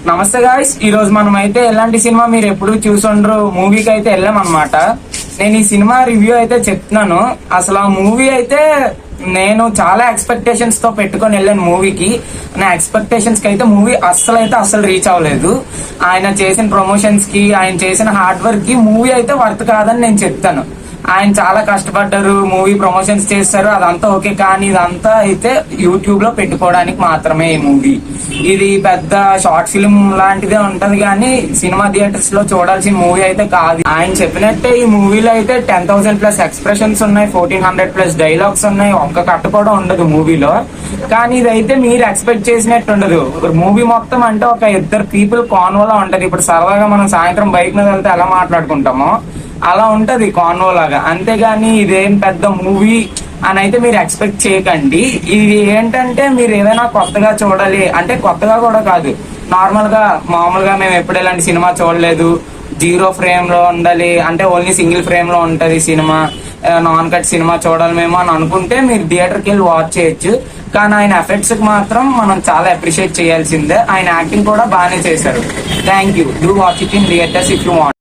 నమస్తే గాయ్స్, ఈ రోజు మనం అయితే ఎలాంటి సినిమా మీరు ఎప్పుడు చూసుండ్రు మూవీకి అయితే వెళ్ళాం అనమాట. నేను ఈ సినిమా రివ్యూ అయితే చెప్తున్నాను. అసలు ఆ మూవీ అయితే నేను చాలా ఎక్స్పెక్టేషన్స్ తో పెట్టుకొని వెళ్ళాను మూవీకి. నా ఎక్స్పెక్టేషన్స్ కి అయితే మూవీ అస్సలు రీచ్ అవ్వలేదు. ఆయన చేసిన ప్రమోషన్స్ కి, ఆయన చేసిన హార్డ్ వర్క్ కి మూవీ అయితే వర్త్ కాదని నేను చెప్తాను. ఆయన చాలా కష్టపడ్డారు, మూవీ ప్రమోషన్స్ చేస్తారు, అదంతా ఓకే. కానీ ఇదంతా అయితే యూట్యూబ్ లో పెట్టుకోవడానికి మాత్రమే ఈ మూవీ. ఇది పెద్ద షార్ట్ ఫిల్మ్ లాంటిదే ఉంటది, కానీ సినిమా థియేటర్స్ లో చూడాల్సిన మూవీ అయితే కాదు. ఆయన చెప్పినట్టే ఈ మూవీలో అయితే 10,000+ ఎక్స్ప్రెషన్స్ ఉన్నాయి, 1,400+ డైలాగ్స్ ఉన్నాయి, ఒక్క కట్ట కూడా ఉండదు మూవీలో. కానీ ఇదైతే మీరు ఎక్స్పెక్ట్ చేసినట్టు ఉండదు. మూవీ మొత్తం అంటే ఒక ఇద్దరు పీపుల్ కాన్వోలా ఉంటది. ఇప్పుడు సరదాగా మనం సాయంత్రం బైక్ మీద వెళ్తే ఎలా మాట్లాడుకుంటామో అలా ఉంటది కాన్వో లాగా. అంతేగాని ఇదేం పెద్ద మూవీ అని అయితే మీరు ఎక్స్పెక్ట్ చేయకండి. ఇది ఏంటంటే మీరు ఏదైనా కొత్తగా చూడాలి అంటే, కొత్తగా కూడా కాదు, మామూలుగా మేము ఎప్పుడు ఇలాంటి సినిమా చూడలేదు, 0 ఫ్రేమ్ లో ఉండాలి అంటే ఓన్లీ సింగిల్ ఫ్రేమ్ లో ఉంటది సినిమా, నాన్ కట్ సినిమా చూడాలి మేము అని అనుకుంటే మీరు థియేటర్కి వెళ్ళి వాచ్ చేయొచ్చు. కానీ ఆయన ఎఫెక్ట్స్ కి మాత్రం మనం చాలా అప్రిషియేట్ చేయాల్సిందే. ఆయన యాక్టింగ్ కూడా బాగానే చేశారు. Thank you. Do watch it in theatres if you want.